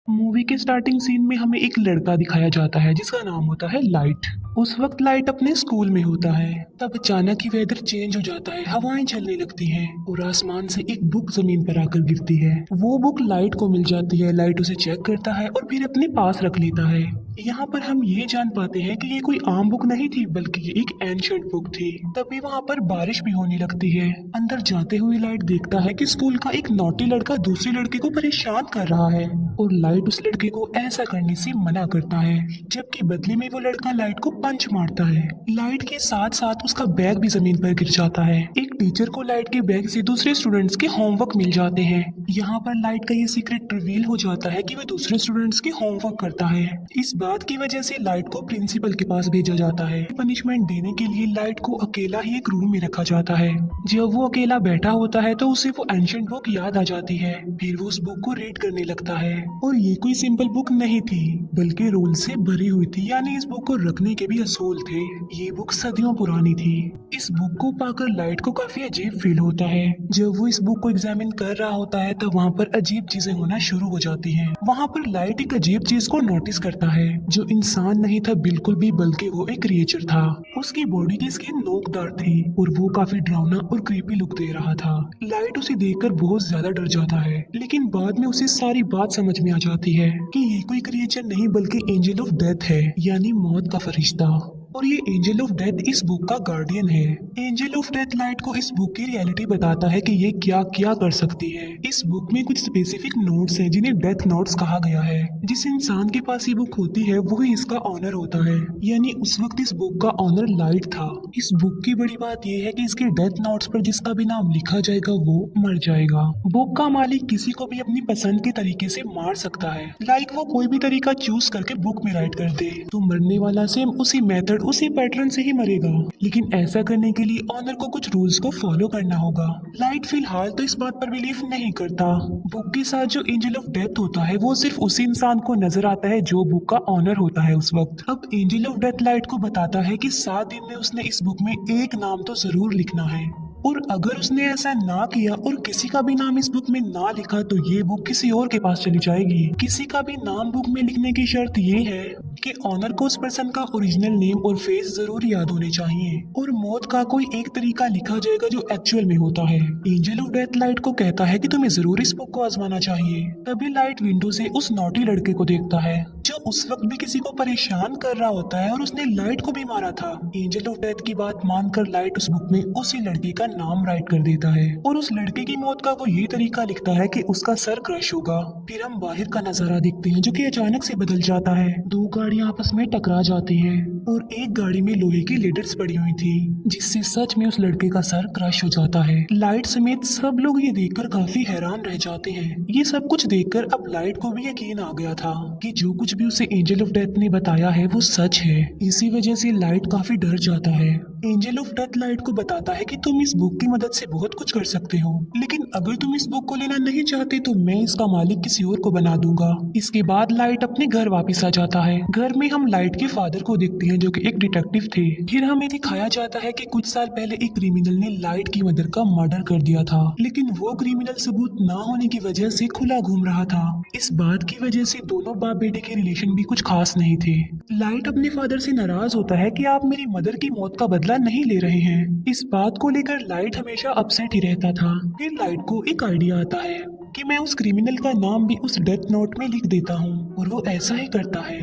Movie के starting scene में हमें एक लड़का दिखाया जाता है जिसका नाम होता है लाइट। उस वक्त लाइट अपने स्कूल में होता है। तब अचानक ही वेदर चेंज हो जाता है, हवाएं चलने लगती हैं और आसमान से एक बुक जमीन पर आकर गिरती है। वो बुक लाइट को मिल जाती है। लाइट उसे चेक करता है और फिर अपने पास रख लेता है। यहाँ पर हम ये जान पाते हैं कि ये कोई आम बुक नहीं थी, बल्कि ये एक एंशिएंट बुक थी। तभी वहाँ पर बारिश भी होने लगती है। अंदर जाते हुए लाइट देखता है कि स्कूल का एक नॉटी लड़का दूसरे लड़के को परेशान कर रहा है और लाइट उस लड़के को ऐसा करने से मना करता है, जबकि बदले में वो लड़का लाइट को पंच मारता है। लाइट के साथ साथ उसका बैग भी जमीन पर गिर जाता है। एक टीचर को लाइट के बैग से दूसरे स्टूडेंट्स के होमवर्क मिल जाते हैं। यहाँ पर लाइट का ये सीक्रेट रिवील हो जाता है कि वो दूसरे स्टूडेंट्स के होमवर्क करता है। इस बात की वजह से लाइट को प्रिंसिपल के पास भेजा जाता है। पनिशमेंट देने के लिए लाइट को अकेला ही एक रूम में रखा जाता है। जब वो अकेला बैठा होता है तो उसे वो एंशिएंट बुक याद आ जाती है। फिर वो उस बुक को रीड करने लगता है और ये कोई सिंपल बुक नहीं थी, बल्कि रूल से भरी हुई थी। यानी इस बुक को रखने के भी असूल थे। ये बुक सदियों पुरानी थी। इस बुक को पाकर लाइट को काफी अजीब फील होता है। जब वो इस बुक को एग्जामिन कर रहा होता है तब वहाँ पर अजीब चीजें होना शुरू हो जाती हैं। वहाँ पर लाइट एक अजीब चीज को नोटिस करता है, जो इंसान नहीं था बिल्कुल भी, बल्कि वो एक क्रिएचर था। उसकी बॉडी की स्किन नोकदार थी और वो काफी डरावना और क्रीपी लुक दे रहा था। लाइट उसे देखकर बहुत ज्यादा डर जाता है, लेकिन बाद में उसे सारी बात समझ में आ जाती है कि ये कोई क्रिएचर नहीं बल्कि एंजल ऑफ डेथ है, यानी मौत का फरिश्ता। और ये एंजल ऑफ डेथ इस बुक का गार्डियन है। एंजल ऑफ डेथ लाइट को इस बुक की रियलिटी बताता है कि ये क्या क्या कर सकती है। इस बुक में कुछ स्पेसिफिक नोट्स हैं जिन्हें डेथ नोट्स कहा गया है। जिस इंसान के पास ये बुक होती है वही इसका ऑनर होता है, यानी उस वक्त इस बुक का ऑनर लाइट था। इस बुक की बड़ी बात यह है कि इसके डेथ नोट्स पर जिसका भी नाम लिखा जाएगा वो मर जाएगा। बुक का मालिक किसी को भी अपनी पसंद के तरीके से मार सकता है। लाइक वो कोई भी तरीका चूज करके बुक में राइट कर दे तो मरने वाला सेम उसी मेथड उसी पैटर्न से ही मरेगा। लेकिन ऐसा करने के लिए ऑनर को कुछ रूल्स को फॉलो करना होगा। लाइट फिलहाल तो इस बात पर बिलीव नहीं करता। बुक के साथ जो एंजल ऑफ डेथ होता है वो सिर्फ उसी इंसान को नजर आता है जो बुक का ऑनर होता है उस वक्त। अब एंजल ऑफ डेथ लाइट को बताता है कि 7 दिन में उसने इस बुक में एक नाम तो जरूर लिखना है, और अगर उसने ऐसा ना किया और किसी का भी नाम इस बुक में ना लिखा तो ये बुक किसी और के पास चली जाएगी। किसी का भी नाम बुक में लिखने की शर्त ये है कि ऑनर को उस पर्सन का ओरिजिनल नेम और फेस जरूर याद होने चाहिए, और मौत का कोई एक तरीका लिखा जाएगा जो एक्चुअल में होता है। एंजल ऑफ डेथ लाइट को कहता है कि तुम्हें जरूर इस बुक को आजमाना चाहिए। तभी लाइट विंडो से उस नॉटी लड़के को देखता है जो उस वक्त भी किसी को परेशान कर रहा होता है और उसने लाइट को भी मारा था। एंजल ऑफ डेथ की बात मानकर लाइट उस बुक में उसी लड़के का नाम राइट कर देता है और उस लड़के की मौत का वो ये तरीका लिखता है कि उसका सर क्रश होगा। फिर हम बाहर का नजारा देखते हैं जो कि अचानक से बदल जाता है। दो गाड़ियां आपस में टकरा जाती हैं और एक गाड़ी में लोहे की लेडर्स पड़ी हुई थी, जिससे सच में उस लड़के का सर क्रश हो जाता है। लाइट समेत सब लोग ये देखकर काफी हैरान रह जाते हैं। ये सब कुछ देखकर अब लाइट को भी यकीन आ गया था कि जो कुछ भी उसे एंजल ऑफ डेथ ने बताया है वो सच है। इसी वजह से लाइट काफी डर जाता है। एंजल ऑफ डेथ लाइट को बताता है कि तुम इस बुक की मदद से बहुत कुछ कर सकते हो, लेकिन अगर तुम इस बुक को लेना नहीं चाहते तो मैं इसका मालिक किसी और को बना दूंगा। इसके बाद लाइट अपने घर वापस आ जाता है। घर में हम लाइट के फादर को देखते हैं जो कि एक डिटेक्टिव थे। फिर हमें दिखाया जाता है कि कुछ साल पहले एक क्रिमिनल ने लाइट की मदर का मर्डर कर दिया था, लेकिन वो क्रिमिनल सबूत ना होने की वजह से खुला घूम रहा था। इस बात की वजह से दोनों बाप बेटे के रिलेशन भी कुछ खास नहीं थे। लाइट अपने फादर से नाराज होता है कि आप मेरी मदर की मौत का बदला नहीं ले रहे हैं। इस बात को लेकर लाइट हमेशा अपसेट ही रहता था। फिर लाइट को एक आइडिया आता है कि मैं उस क्रिमिनल का नाम भी उस डेथ नोट में लिख देता हूँ, और वो ऐसा ही करता है।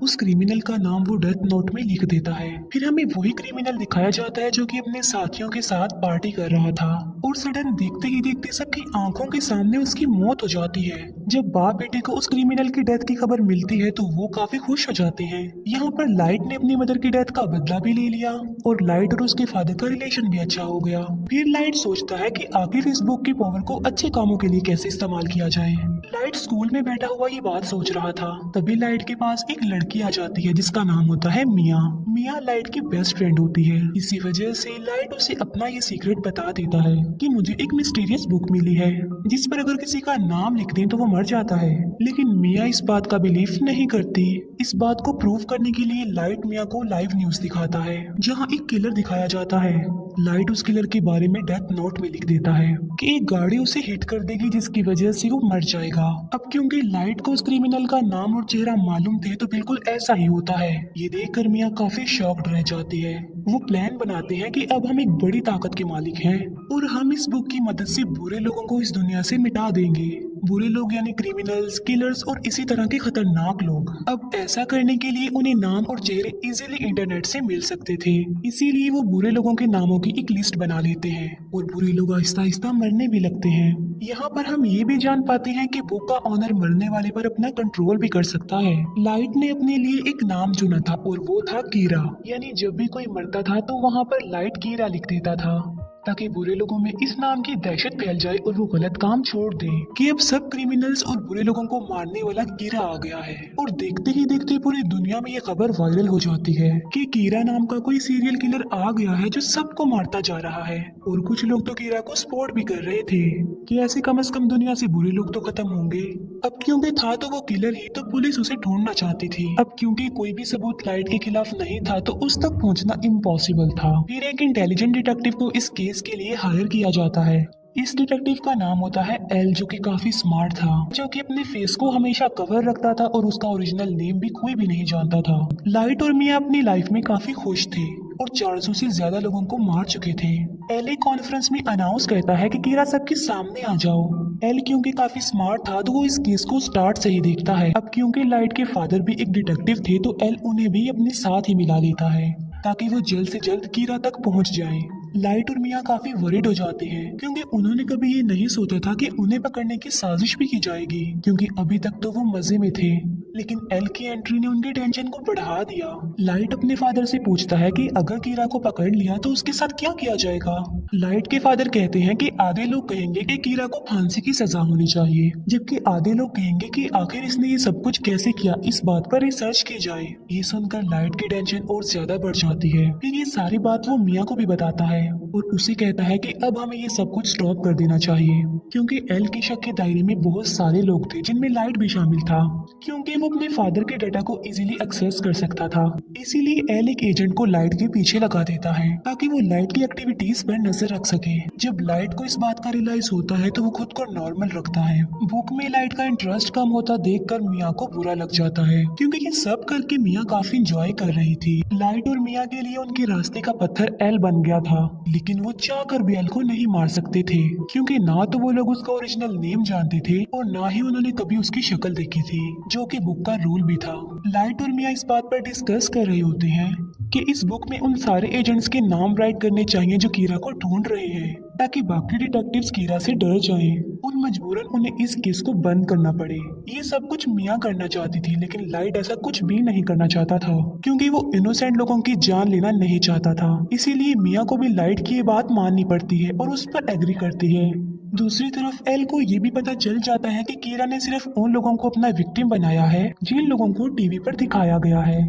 उस क्रिमिनल का नाम वो डेथ नोट में लिख देता है। फिर हमें वही क्रिमिनल दिखाया जाता है जो कि अपने साथियों के साथ पार्टी कर रहा था, और सडन देखते ही देखते सबकी आंखों के सामने उसकी मौत हो जाती है। जब बाप बेटे को उस क्रिमिनल की डेथ की खबर मिलती है तो वो काफी खुश हो जाते हैं। यहाँ पर लाइट ने अपनी मदर की डेथ का बदला भी ले लिया और लाइट और उसके फादर का रिलेशन भी अच्छा हो गया। फिर लाइट सोचता है कि आखिर इस बुक की पावर को अच्छे कामों के लिए कैसे इस्तेमाल किया जाए। लाइट स्कूल में बैठा हुआ ये बात सोच रहा था, तभी लाइट के पास एक लड़की आ जाती है जिसका नाम होता है मिया। मिया लाइट की बेस्ट फ्रेंड होती है। इसी वजह से लाइट उसे अपना ये सीक्रेट बता देता है कि मुझे एक मिस्टीरियस बुक मिली है जिस पर अगर किसी का नाम लिख दें तो वो मर जाता है। लेकिन मिया इस बात का बिलीव नहीं करती। इस बात को प्रूव करने के लिए लाइट मिया को लाइव न्यूज दिखाता है जहां एक किलर दिखाया जाता है। लाइट उस किलर के बारे में डेथ नोट में लिख देता है कि एक गाड़ी उसे हिट कर देगी जिसकी वजह से वो मर जाएगा। अब क्योंकि लाइट को उस क्रिमिनल का नाम और चेहरा मालूम थे तो बिल्कुल ऐसा ही होता है। ये देखकर मिया काफी शॉक्ड रह जाती है। वो प्लान बनाते हैं कि अब हम एक बड़ी ताकत के मालिक हैं और हम इस बुक की मदद से बुरे लोगों को इस दुनिया से मिटा देंगे। बुरे लोग यानी क्रिमिनल्स, किलर्स और इसी तरह के खतरनाक लोग। अब ऐसा करने के लिए उन्हें नाम और चेहरे इजीली इंटरनेट से मिल सकते थे, इसीलिए वो बुरे लोगों के नामों की एक लिस्ट बना लेते हैं और बुरे लोग आहिस्ता आहिस्ता मरने भी लगते हैं। यहाँ पर हम ये भी जान पाते हैं कि बुक का ऑनर मरने वाले पर अपना कंट्रोल भी कर सकता है। लाइट ने अपने लिए एक नाम चुना था और वो था कीरा, यानी जब भी कोई मरता था तो वहाँ पर लाइट कीरा लिख देता था ताकि बुरे लोगों में इस नाम की दहशत फैल जाए और वो गलत काम छोड़ दें कि अब सब क्रिमिनल्स और बुरे लोगों को मारने वाला कीरा आ गया है। और देखते ही देखते पूरी दुनिया में ये खबर वायरल हो जाती है कि कीरा नाम का कोई सीरियल किलर आ गया है जो सबको मारता जा रहा है। और कुछ लोग तो कीरा को सपोर्ट भी कर रहे थे कि ऐसे कम से कम दुनिया से बुरे लोग तो खत्म होंगे। अब क्योंकि था तो वो किलर ही, तो पुलिस उसे ढूंढना चाहती थी। अब क्योंकि कोई भी सबूत लाइट के खिलाफ नहीं था तो उस तक पहुंचना इम्पॉसिबल था। फिर एक इंटेलिजेंट डिटेक्टिव को इस केस के लिए हायर किया जाता है। इस डिटेक्टिव का नाम होता है एल, जो कि काफी स्मार्ट था, जो कि अपने फेस को हमेशा कवर रखता था और उसका ओरिजिनल नेम भी कोई भी नहीं जानता था। लाइट और मिया अपनी लाइफ में काफी खुश थे और 400 से ज्यादा लोगों को मार चुके थे। एल एक कॉन्फ्रेंस में अनाउंस करता है कि कीरा सबके सामने आ जाओ। एल क्योंकि काफी स्मार्ट था तो वो इस केस को स्टार्ट से ही देखता है। अब क्योंकि लाइट के फादर भी एक डिटेक्टिव थे तो एल उन्हें भी अपने साथ ही मिला लेता है ताकि वो जल्द से जल्द कीरा तक पहुंच जाए। लाइट और मिया काफी वरीड हो जाते हैं क्योंकि उन्होंने कभी ये नहीं सोचा था कि उन्हें पकड़ने की साजिश भी की जाएगी, क्योंकि अभी तक तो वो मजे में थे। लेकिन एल की एंट्री ने उनके टेंशन को बढ़ा दिया। लाइट अपने फादर से पूछता है कि अगर कीरा को पकड़ लिया तो उसके साथ क्या किया जाएगा। लाइट के फादर कहते हैं कि आधे लोग कहेंगे कि कीरा को फांसी की सजा होनी चाहिए, जबकि आधे लोग कहेंगे कि आखिर इसने ये सब कुछ कैसे किया, इस बात पर रिसर्च की जाए। ये सुनकर लाइट की टेंशन और ज्यादा बढ़ जाती है। फिर ये सारी बात वो मिया को भी बताता है और उसे कहता है कि अब हमें ये सब कुछ स्टॉप कर देना चाहिए, क्योंकि एल के शक के दायरे में बहुत सारे लोग थे जिनमें लाइट भी शामिल था, क्योंकि वो अपने फादर के डाटा को इजीली एक्सेस कर सकता था। इसीलिए एल एक एजेंट को लाइट के पीछे लगा देता है ताकि वो लाइट की एक्टिविटीज पर नजर रख सके। जब लाइट को इस बात का रियलाइज होता है तो वो खुद को नॉर्मल रखता है। बुक में लाइट का इंटरेस्ट कम होता देखकर मिया को बुरा लग जाता है, क्योंकि ये सब करके मिया काफी इंजॉय कर रही थी। लाइट और मिया के लिए उनके रास्ते का पत्थर एल बन गया था, लेकिन वो चाहकर भी एल को नहीं मार सकते थे, क्योंकि ना तो वो लोग उसका ओरिजिनल नेम जानते थे और ना ही उन्होंने कभी उसकी शक्ल देखी थी, जो कि बुक का रूल भी था। लाइट और मिया इस बात पर डिस्कस कर रहे होते हैं कि इस बुक में उन सारे एजेंट्स के नाम राइट करने चाहिए जो कीरा को ढूंढ रहे हैं, ताकि बाकी डिटेक्टिव्स कीरा से डर जाएं और मजबूरन उन्हें इस केस को बंद करना पड़े। ये सब कुछ मिया करना चाहती थी, लेकिन लाइट ऐसा कुछ भी नहीं करना चाहता था, क्योंकि वो इनोसेंट लोगों की जान लेना नहीं चाहता था। इसीलिए मिया को भी लाइट की ये बात माननी पड़ती है और उस पर एग्री करती है। दूसरी तरफ एल को ये भी पता चल जाता है कि कीरा ने सिर्फ उन लोगों को अपना विक्टिम बनाया है जिन लोगों को टीवी पर दिखाया गया है,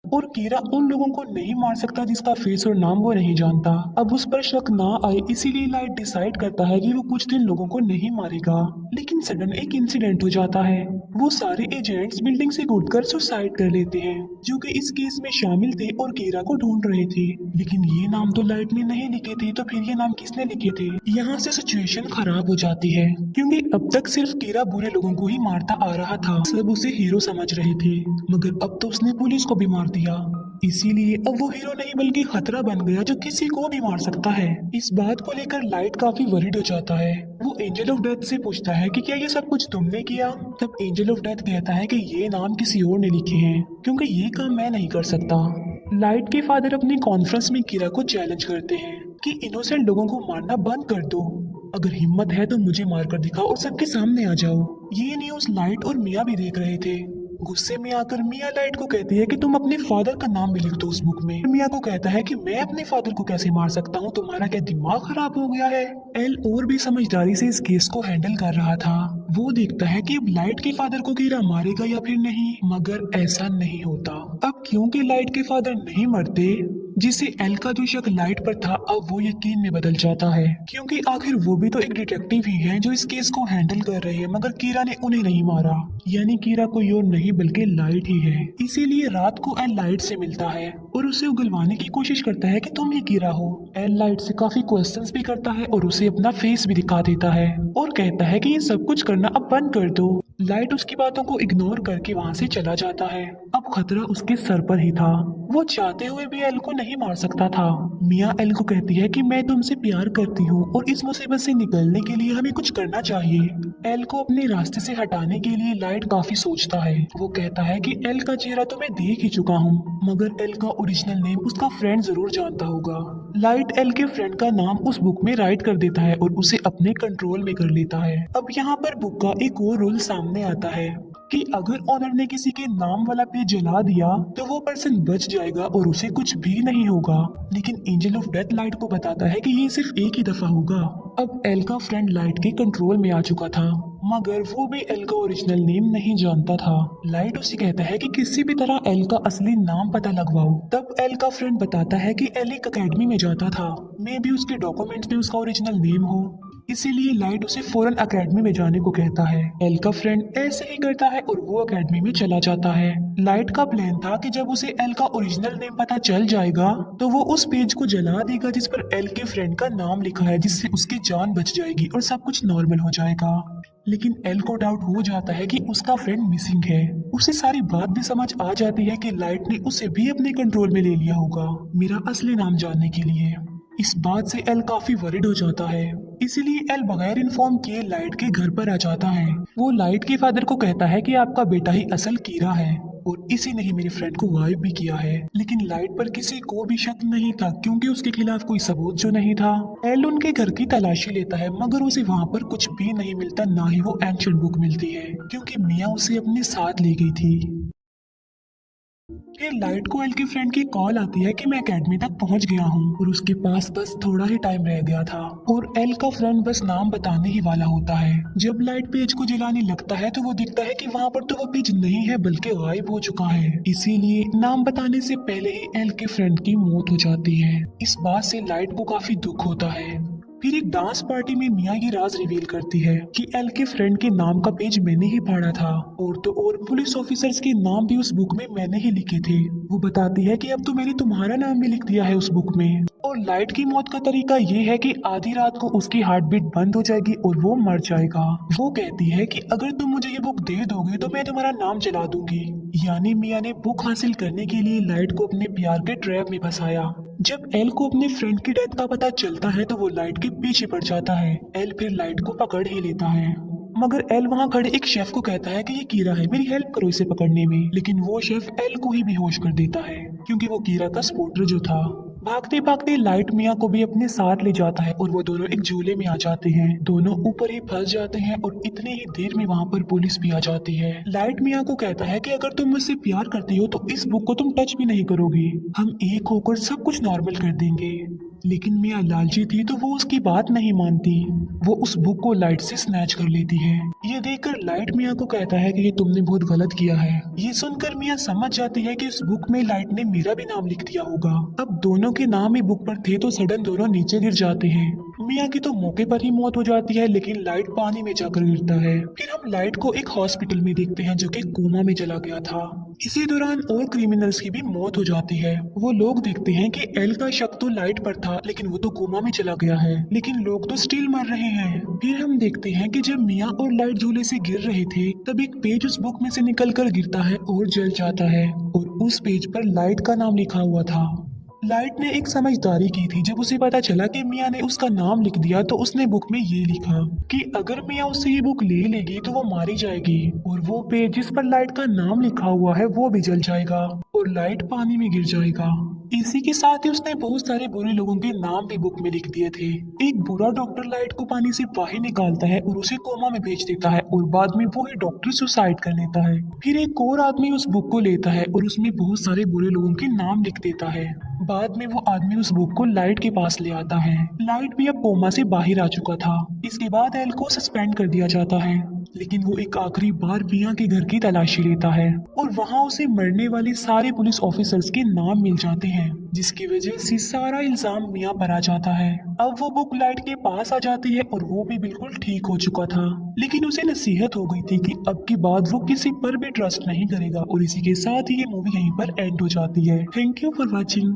और कीरा उन लोगों को नहीं मार सकता जिसका फेस और नाम वो नहीं जानता। अब उस पर शक ना आए इसीलिए लाइट डिसाइड करता है कि वो कुछ दिन लोगों को नहीं मारेगा। लेकिन सडन एक इंसिडेंट हो जाता है। वो सारे एजेंट्स बिल्डिंग से कूदकर सुसाइड कर लेते हैं, जो कि इस केस में शामिल थे और कीरा को ढूंढ रहे थे। लेकिन ये नाम तो लाइट ने नहीं लिखे थे, तो फिर ये नाम किसने लिखे थे? यहाँ से सिचुएशन खराब हो जाती है, क्योंकि अब तक सिर्फ कीरा बुरे लोगों को ही मारता आ रहा था। सब उसे हीरो समझ रहे थे, मगर अब तो उसने पुलिस को भी मार दिया। इसीलिए अब वो हीरो नहीं बल्कि खतरा बन गया जो किसी को भी मार सकता है। इस बात को लेकर लाइट काफी वरीड हो जाता है। वो एंजल ऑफ डेथ से पूछता है कि क्या ये सब कुछ तुमने किया? तब एंजल ऑफ डेथ कहता है कि ये नाम किसी और ने लिखे हैं, क्योंकि ये काम मैं नहीं कर सकता। लाइट के फादर अपनी कॉन्फ्रेंस में कीरा को चैलेंज करते हैं कि इनोसेंट लोगों को मारना बंद कर दो। अगर हिम्मत है तो मुझे मारकर दिखाओ और सबके सामने आ जाओ। ये न्यूज़ लाइट और मिया भी देख रहे थे। गुस्से में आकर मिया लाइट को कहती है कि तुम अपने फादर का नाम भी लिख दो उस बुक में। मिया को कहता है कि मैं अपने फादर को कैसे मार सकता हूँ, तुम्हारा क्या दिमाग खराब हो गया है? एल और भी समझदारी से इस केस को हैंडल कर रहा था। वो देखता है कि अब लाइट के फादर को कीरा मारेगा या फिर नहीं, मगर ऐसा नहीं होता। अब क्योंकि लाइट के फादर नहीं मरते, जिससे एल का जो शक लाइट पर था अब वो यकीन में बदल जाता है, क्योंकि आखिर वो भी तो एक डिटेक्टिव ही है जो इस केस को हैंडल कर रहे हैं, मगर कीरा ने उन्हें नहीं मारा। यानी कीरा कोई और नहीं बल्कि लाइट ही है। इसीलिए रात को एल लाइट से मिलता है और उसे उगलवाने की कोशिश करता है कि तुम ही कीरा हो। एल लाइट से काफी क्वेश्चंस भी करता है और उसे अपना फेस भी दिखा देता है और कहता है कि ये सब कुछ करना अब बंद कर दो। लाइट उसकी बातों को इग्नोर करके वहाँ से चला जाता है। अब खतरा उसके सर पर ही था। वो चाहते हुए भी एल को नहीं मार सकता था। मिया एल को कहती है कि मैं तुमसे प्यार करती हूँ और इस मुसीबत से निकलने के लिए हमें कुछ करना चाहिए। एल को अपने रास्ते से हटाने के लिए लाइट काफी सोचता है। वो कहता है कि एल का चेहरा तो मैं देख ही चुका हूँ, मगर एल का ओरिजिनल नेम उसका फ्रेंड जरूर जानता होगा। लाइट एल के फ्रेंड का नाम उस बुक में राइट कर देता है और उसे अपने कंट्रोल में कर लेता है। अब यहाँ पर बुक का एक और रूल सामने आता है कि अगर ऑनर ने किसी के नाम वाला पेज जला दिया तो वो पर्सन बच जाएगा और उसे कुछ भी नहीं होगा। लेकिन एंजल ऑफ डेथ लाइट को बताता है कि ये सिर्फ एक ही दफा होगा। अब एल का फ्रेंड लाइट के कंट्रोल में आ चुका था, मगर वो भी एल का ओरिजिनल नेम नहीं जानता था। लाइट उसे कहता है कि किसी भी तरह एल का असली नाम पता लगवाओ। तब एल का फ्रेंड बताता है कि एल एक अकेडमी में जाता था, मे भी उसके डॉक्यूमेंट्स में उसका ओरिजिनल नेम हो, इसीलिए लाइट उसे फौरन अकेडमी में जाने को कहता है। एल का फ्रेंड ऐसे ही करता है और वो अकेडमी में चला जाता है। लाइट का प्लान था कि जब उसे एल का ओरिजिनल नेम पता चल जाएगा तो वो उस पेज को जला देगा जिस पर एल के फ्रेंड का नाम लिखा है, जिससे उसकी जान बच जाएगी और सब कुछ नॉर्मल हो जाएगा। लेकिन एल को डाउट हो जाता है कि उसका फ्रेंड मिसिंग है। उसे सारी बात भी समझ आ जाती है कि लाइट ने उसे भी अपने कंट्रोल में ले लिया होगा मेरा असली नाम जानने के लिए। इस बात से एल काफी वरिड हो जाता है, इसीलिए एल बगैर इन्फॉर्म किए लाइट के घर पर आ जाता है। वो लाइट के फादर को कहता है कि आपका बेटा ही असल कीरा है और इसी ने ही मेरे फ्रेंड को गायब भी किया है। लेकिन लाइट पर किसी को भी शक नहीं था क्योंकि उसके खिलाफ कोई सबूत जो नहीं था। एल उनके घर की तलाशी लेता है, मगर उसे वहाँ पर कुछ भी नहीं मिलता, ना ही वो एंशिएंट बुक मिलती है क्योंकि मिया उसे अपने साथ ले गई थी। फिर लाइट को एल के फ्रेंड की कॉल आती है कि मैं एकेडमी तक पहुंच गया हूं और उसके पास बस थोड़ा ही टाइम रह गया था और एल का फ्रेंड बस नाम बताने ही वाला होता है। जब लाइट पेज को जलाने लगता है तो वो दिखता है कि वहाँ पर तो वो पेज नहीं है बल्कि गायब हो चुका है। इसीलिए नाम बताने से पहले ही एल के फ्रेंड की मौत हो जाती है। इस बात से लाइट को काफी दुख होता है। फिर एक डांस पार्टी में मिया ये राज रिवील करती है कि एल के फ्रेंड के नाम का पेज मैंने ही फाड़ा था और तो और पुलिस ऑफिसर्स के नाम भी उस बुक में मैंने ही लिखे थे। वो बताती है कि अब तो मैंने तुम्हारा नाम भी लिख दिया है उस बुक में। और लाइट की मौत का तरीका ये है कि आधी रात को उसकी हार्ट बीट बंद हो जाएगी और वो मर जाएगा। वो कहती है कि अगर तुम मुझे ये बुक दे दोगे तो मैं तुम्हारा नाम जला दूंगी। यानी मिया ने बुक हासिल करने के लिए लाइट को अपने प्यार के ट्रैप में फंसाया। जब एल को अपने फ्रेंड की डेथ का पता चलता है तो वो लाइट के पीछे पड़ जाता है। एल फिर लाइट को पकड़ ही लेता है, मगर एल वहाँ खड़े एक शेफ को कहता है कि ये कीरा है, मेरी हेल्प करो इसे पकड़ने में। लेकिन वो शेफ एल को ही बेहोश कर देता है क्योंकि वो कीरा का सपोर्टर जो था। भागते भागते लाइट मिया को भी अपने साथ ले जाता है और वो दोनों एक झूले में आ जाते हैं। दोनों ऊपर ही फंस जाते हैं और इतने ही देर में वहाँ पर पुलिस भी आ जाती है। लाइट मिया को कहता है कि अगर तुम मुझसे प्यार करती हो तो इस बुक को तुम टच भी नहीं करोगी, हम एक होकर सब कुछ नॉर्मल कर देंगे। लेकिन मिया लालची थी तो वो उसकी बात नहीं मानती। वो उस बुक को लाइट से स्नैच कर लेती है। ये देखकर लाइट मिया को कहता है कि ये तुमने बहुत गलत किया है। ये सुनकर मिया समझ जाती है कि उस बुक में लाइट ने मेरा भी नाम लिख दिया होगा। अब दोनों के नाम ही बुक पर थे तो सडन दोनों नीचे गिर जाते हैं। मिया की तो मौके पर ही मौत हो जाती है, लेकिन लाइट पानी में जाकर गिरता है। फिर हम लाइट को एक हॉस्पिटल में देखते हैं जो कि कोमा में चला गया था। इसी दौरान और क्रिमिनल्स की भी मौत हो जाती है। वो लोग देखते हैं कि एल का शक तो लाइट पर था लेकिन वो तो कोमा में चला गया है, लेकिन लोग तो स्टिल मर रहे हैं। फिर हम देखते हैं कि जब मिया और लाइट झूले से गिर रहे थे तब एक पेज उस बुक में से निकल कर गिरता है और जल जाता है और उस पेज पर लाइट का नाम लिखा हुआ था। लाइट ने एक समझदारी की थी। जब उसे पता चला कि मिया ने उसका नाम लिख दिया तो उसने बुक में ये लिखा कि अगर मिया उससे ये बुक ले लेगी तो वो मारी जाएगी और वो पेज जिस पर लाइट का नाम लिखा हुआ है वो भी जल जाएगा और लाइट पानी में गिर जाएगा। इसी के साथ ही उसने बहुत सारे बुरे लोगों के नाम भी बुक में लिख दिए थे। एक बुरा डॉक्टर लाइट को पानी से बाहर निकालता है और उसे कोमा में भेज देता है और बाद में वो ही डॉक्टर सुसाइड कर लेता है। फिर एक और आदमी उस बुक को लेता है और उसमें बहुत सारे बुरे लोगों के नाम लिख देता है। बाद में वो आदमी उस बुक को लाइट के पास ले आता है। लाइट भी अब कोमा से बाहर आ चुका था। इसके बाद एल को सस्पेंड कर दिया जाता है, लेकिन वो एक आखिरी बार मिया के घर की तलाशी लेता है और वहाँ उसे मरने वाले सारे पुलिस ऑफिसर्स के नाम मिल जाते हैं, जिसकी वजह से सारा इल्जाम मिया पर आ जाता है। अब वो बुक लाइट के पास आ जाती है और वो भी बिल्कुल ठीक हो चुका था, लेकिन उसे नसीहत हो गई थी कि अब की बाद वो किसी पर भी ट्रस्ट नहीं करेगा। और इसी के साथ ही ये मूवी यहीं पर एंड हो जाती है। Thank you for watching.